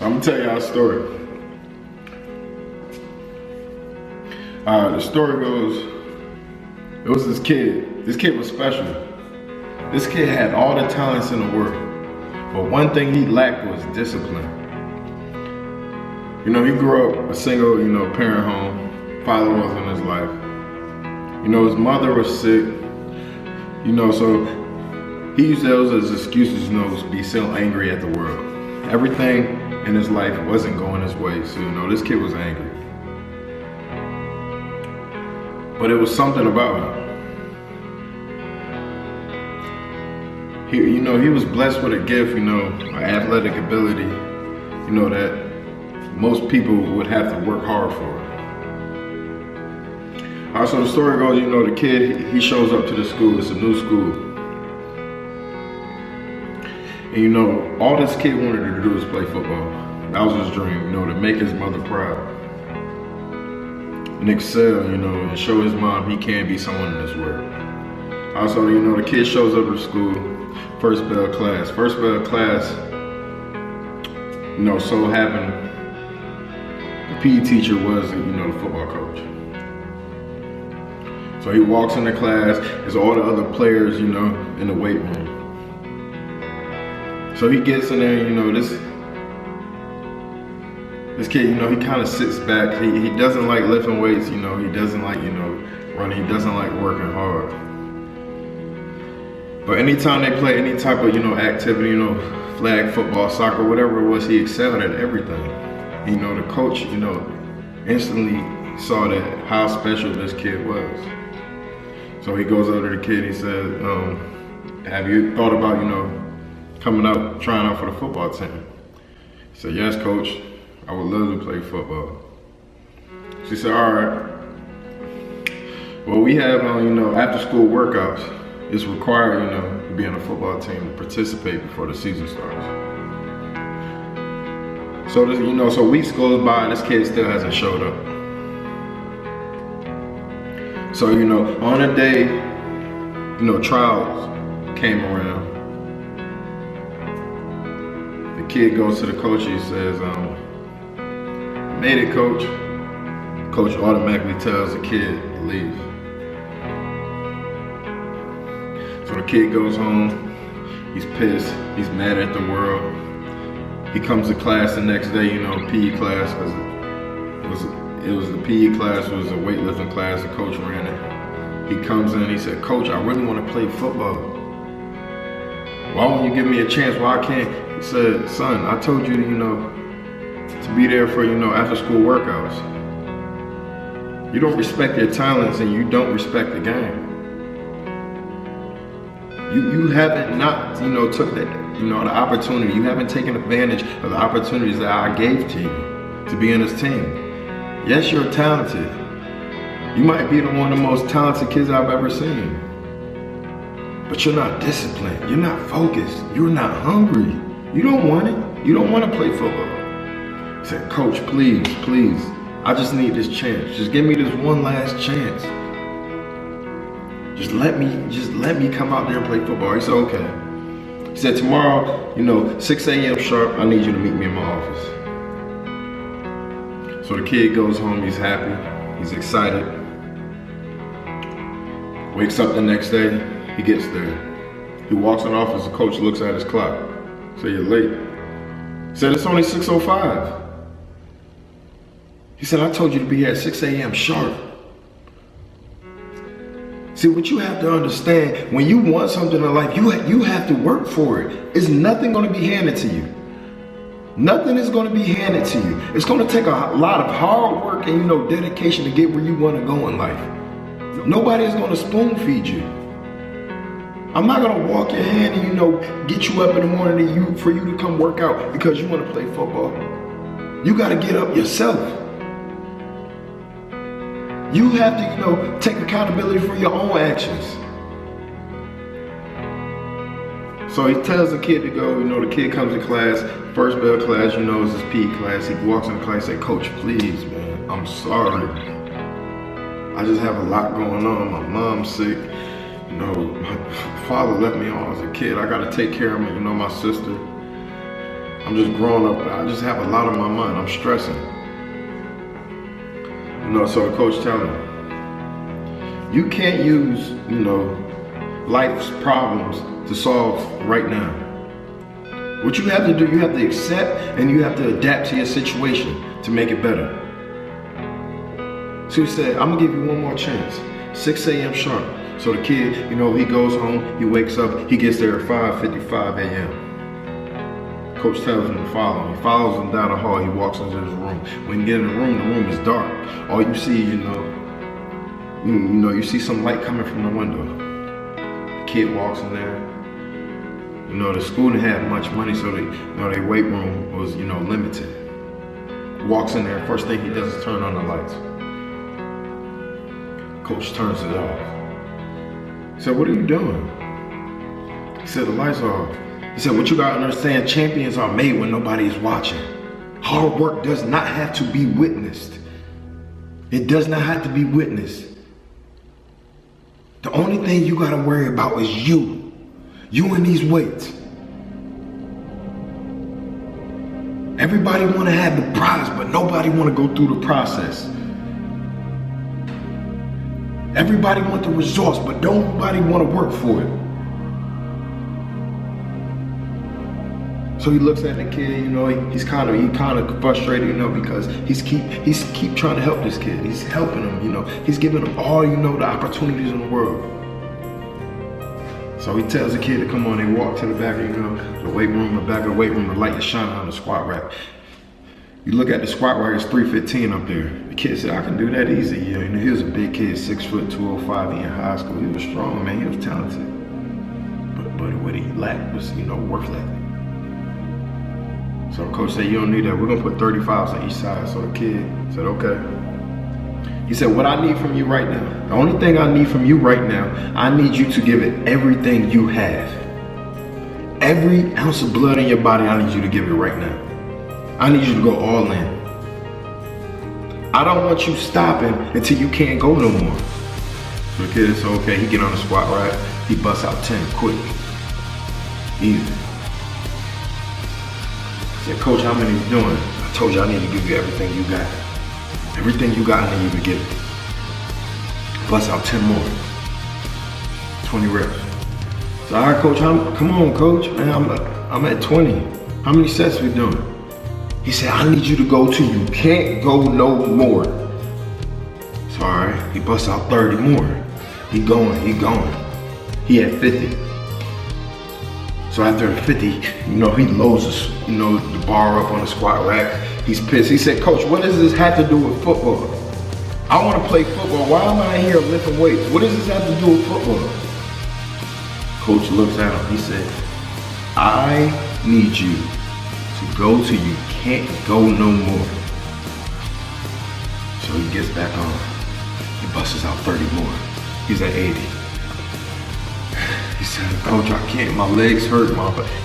So I'm gonna tell y'all a story. The story goes, it was this kid. This kid was special. This kid had all the talents in the world, but one thing he lacked was discipline. You know, he grew up a single, parent home. Father wasn't in his life. His mother was sick. So he used those as excuses, to be so angry at the world. Everything in his life wasn't going his way, so this kid was angry. But it was something about him. He was blessed with a gift, an athletic ability, that most people would have to work hard for. So the story goes, the kid, he shows up to the school. It's a new school. And all this kid wanted to do was play football. That was his dream, to make his mother proud. And excel, and show his mom he can be someone in this world. Also, the kid shows up to school, first bell of class. First bell of class, so happened, the PE teacher was, the football coach. So he walks into class, there's all the other players, in the weight room. So he gets in there, this kid, he kind of sits back. He doesn't like lifting weights, he doesn't like, running, he doesn't like working hard. But anytime they play any type of, activity, flag football, soccer, whatever it was, he excelled at everything. The coach, instantly saw that how special this kid was. So he goes over to the kid, he said, have you thought about, coming out, trying out for the football team? He said, yes, coach, I would love to play football. She said, all right. Well, we have, after school workouts. It's required, to be on a football team to participate before the season starts. So this, so weeks goes by, this kid still hasn't showed up. So, on a day, trials came around. The kid goes to the coach, he says, made it, coach. Coach automatically tells the kid to leave. So the kid goes home, he's pissed, he's mad at the world. He comes to class the next day, PE class, because it was the PE class, it was a weightlifting class, the coach ran it. He comes in, he said, Coach, I really want to play football. Why won't you give me a chance? Why I can't? He said, son, I told you, to be there for, after school workouts. You don't respect your talents and you don't respect the game. You haven't not, took that, the opportunity. You haven't taken advantage of the opportunities that I gave to you to be on this team. Yes, you're talented. You might be one of the most talented kids I've ever seen. But you're not disciplined. You're not focused. You're not hungry. You don't want it. You don't want to play football. He said, Coach, please, please, I just need this chance. Just give me this one last chance. Just let me come out there and play football. He said, okay. He said, tomorrow, 6 a.m. sharp, I need you to meet me in my office. So the kid goes home, he's happy, he's excited. Wakes up the next day, he gets there. He walks in the office, the coach looks at his clock. Say, you're late. He said, it's only 6:05. He said, I told you to be here at 6 a.m. sharp. See, what you have to understand, when you want something in life, you have to work for it. It's nothing going to be handed to you. Nothing is going to be handed to you. It's going to take a lot of hard work and, dedication to get where you want to go in life. Nobody is going to spoon feed you. I'm not going to walk your hand and, get you up in the morning for you to come work out because you want to play football. You got to get up yourself. You have to, take accountability for your own actions. So he tells the kid to go, the kid comes to class, first bell class, is his PE class. He walks in the class and says, Coach, please, man, I'm sorry. I just have a lot going on. My mom's sick. My father left me on as a kid. I gotta take care of my sister. I'm just growing up. I just have a lot on my mind. I'm stressing. So the coach telling me, you can't use, life's problems to solve right now. What you have to do, you have to accept and you have to adapt to your situation to make it better. So he said, I'm gonna give you one more chance. 6 a.m. sharp. So the kid, he goes home, he wakes up, he gets there at 5:55 a.m. Coach tells him to follow him. He follows him down the hall, he walks into his room. When you get in the room is dark. All you see, you see some light coming from the window. The kid walks in there. The school didn't have much money, so their weight room was, limited. Walks in there, first thing he does is turn on the lights. Coach turns it off. He said, what are you doing? He said, the lights are off. He said, what you gotta understand, champions are made when nobody is watching. Hard work does not have to be witnessed. It does not have to be witnessed. The only thing you gotta worry about is you. You and these weights. Everybody wanna have the prize, but nobody wanna go through the process. Everybody want the results, but nobody want to work for it. So he looks at the kid, he's kind of frustrated, because he's keep trying to help this kid. He's helping him, he's giving him all, the opportunities in the world. So he tells the kid to come on. They walk to the back of, the weight room, the back of the weight room, the light is shining on the squat rack. You look at the squat rack, it's 315 up there. The kid said, I can do that easy. He was a big kid, 6 foot, 205. He in high school. He was strong, man. He was talented. But what he lacked was, worth lacking. So coach said, you don't need that. We're gonna put 35s on each side. So the kid said, okay. He said, what I need from you right now, the only thing I need from you right now, I need you to give it everything you have. Every ounce of blood in your body, I need you to give it right now. I need you to go all in. I don't want you stopping until you can't go no more. So the kid said, okay, he get on the squat rack, he busts out 10 quick. Easy. He said, coach, how many you doing? I told you I need to give you everything you got. Everything you got, I need you to give it. Bust out 10 more. 20 reps. So all right, coach, come on, coach. Man, I'm at 20. How many sets we doing? He said, I need you to go till you can't go no more. So all right, he busts out 30 more. He going. He had 50. So after 50, he loads the bar up on the squat rack. He's pissed. He said, coach, what does this have to do with football? I want to play football. Why am I here lifting weights? What does this have to do with football? Coach looks at him. He said, I need you to go till you can't go no more. So he gets back on. He busts out 30 more. He's at 80. He said, coach, I can't, my legs hurt,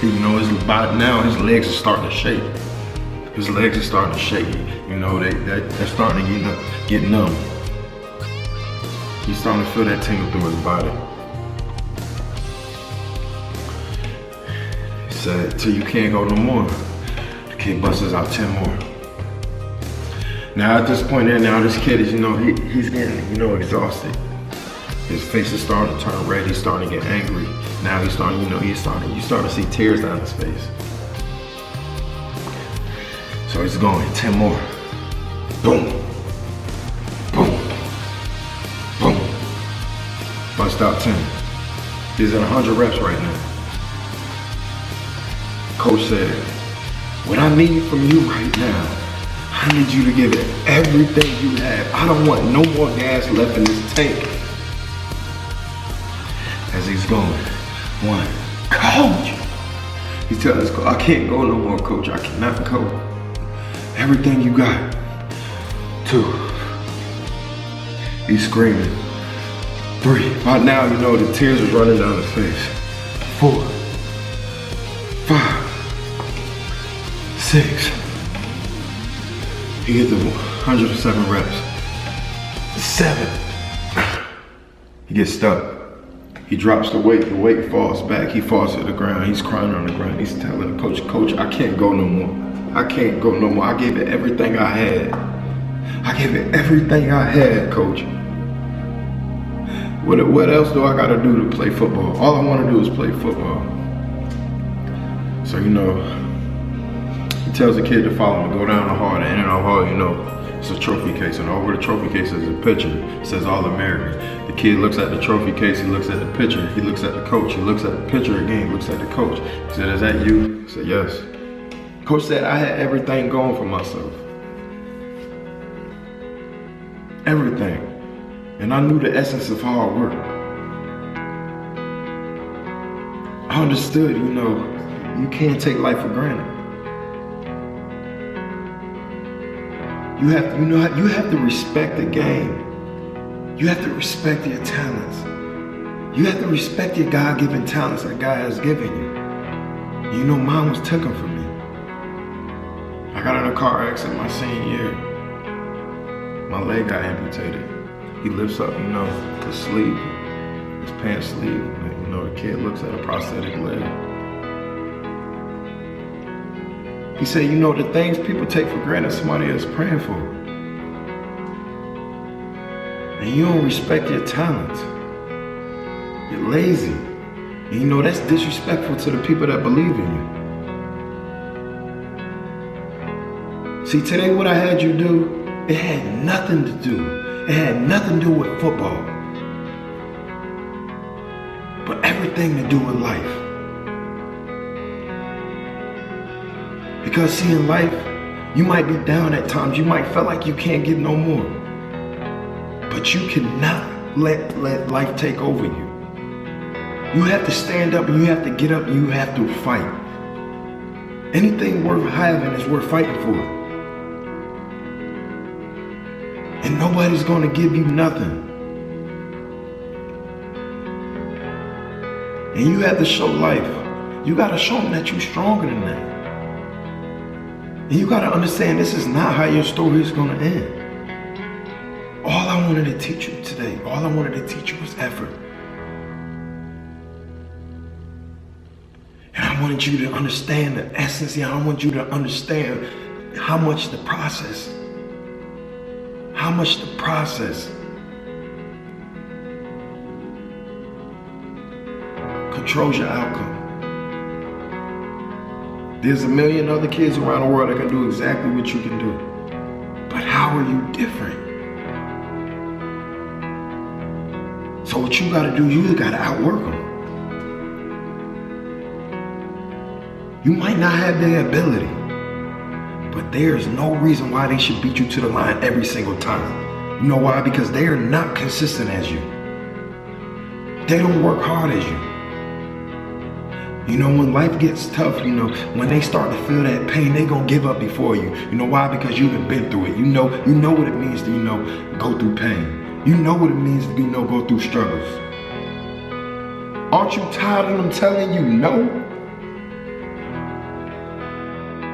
his body now, his legs are starting to shake. His legs are starting to shake. They're starting to get numb. He's starting to feel that tingle through his body. He said, till you can't go no more. The kid busts out 10 more. Now at this point this kid is, he's getting, exhausted. His face is starting to turn red. He's starting to get angry. Now you start to see tears down his face. So he's going, 10 more. Boom. Boom. Boom. Bust out 10. He's at 100 reps right now. Coach said, what I need from you right now, I need you to give it everything you have. I don't want no more gas left in this tank. As he's going, 1, coach. He's telling us, I can't go no more, coach. I cannot go. Everything you got. 2. He's screaming. 3. By now, the tears are running down his face. 4. 5. 6. He gets to 107 reps. 7. He gets stuck. He drops the weight falls back, he falls to the ground, he's crying on the ground. He's telling the coach, I can't go no more. I can't go no more. I gave it everything I had. I gave it everything I had, coach. What else do I gotta do to play football? All I wanna do is play football. So, he tells the kid to follow him, to go down the hall, and in the hall, it's a trophy case, and over the trophy case is a picture. It says All-American. The kid looks at the trophy case, he looks at the picture, he looks at the coach, he looks at the picture again, he looks at the coach. He said, is that you? He said, yes. Coach said, I had everything going for myself. Everything. And I knew the essence of hard work. I understood, you can't take life for granted. You have to respect the game. You have to respect your talents. You have to respect your God-given talents that God has given you. Mine was taken from me. I got in a car accident my senior year. My leg got amputated. He lifts up, his sleeve, his pants sleeve. The kid looks at a prosthetic leg. He said, the things people take for granted, somebody else praying for. And you don't respect your talents. You're lazy. And that's disrespectful to the people that believe in you. See, today what I had you do, it had nothing to do. It had nothing to do with football. But everything to do with life. Because see, in life, you might be down at times. You might feel like you can't get no more. But you cannot let life take over you. You have to stand up and you have to get up and you have to fight. Anything worth having is worth fighting for. And nobody's going to give you nothing. And you have to show life. You got to show them that you're stronger than that. And you got to understand this is not how your story is going to end. All I wanted to teach you today, all I wanted to teach you was effort. And I wanted you to understand the essence. I want you to understand how much the process controls your outcome. There's a million other kids around the world that can do exactly what you can do. But how are you different? So what you gotta do, you gotta outwork them. You might not have the ability, but there's no reason why they should beat you to the line every single time. You know why? Because they are not consistent as you. They don't work hard as you. When life gets tough, when they start to feel that pain, they gonna give up before you. You know why? Because you've been through it. You know what it means to, go through pain. You know what it means to, go through struggles. Aren't you tired of them telling you no?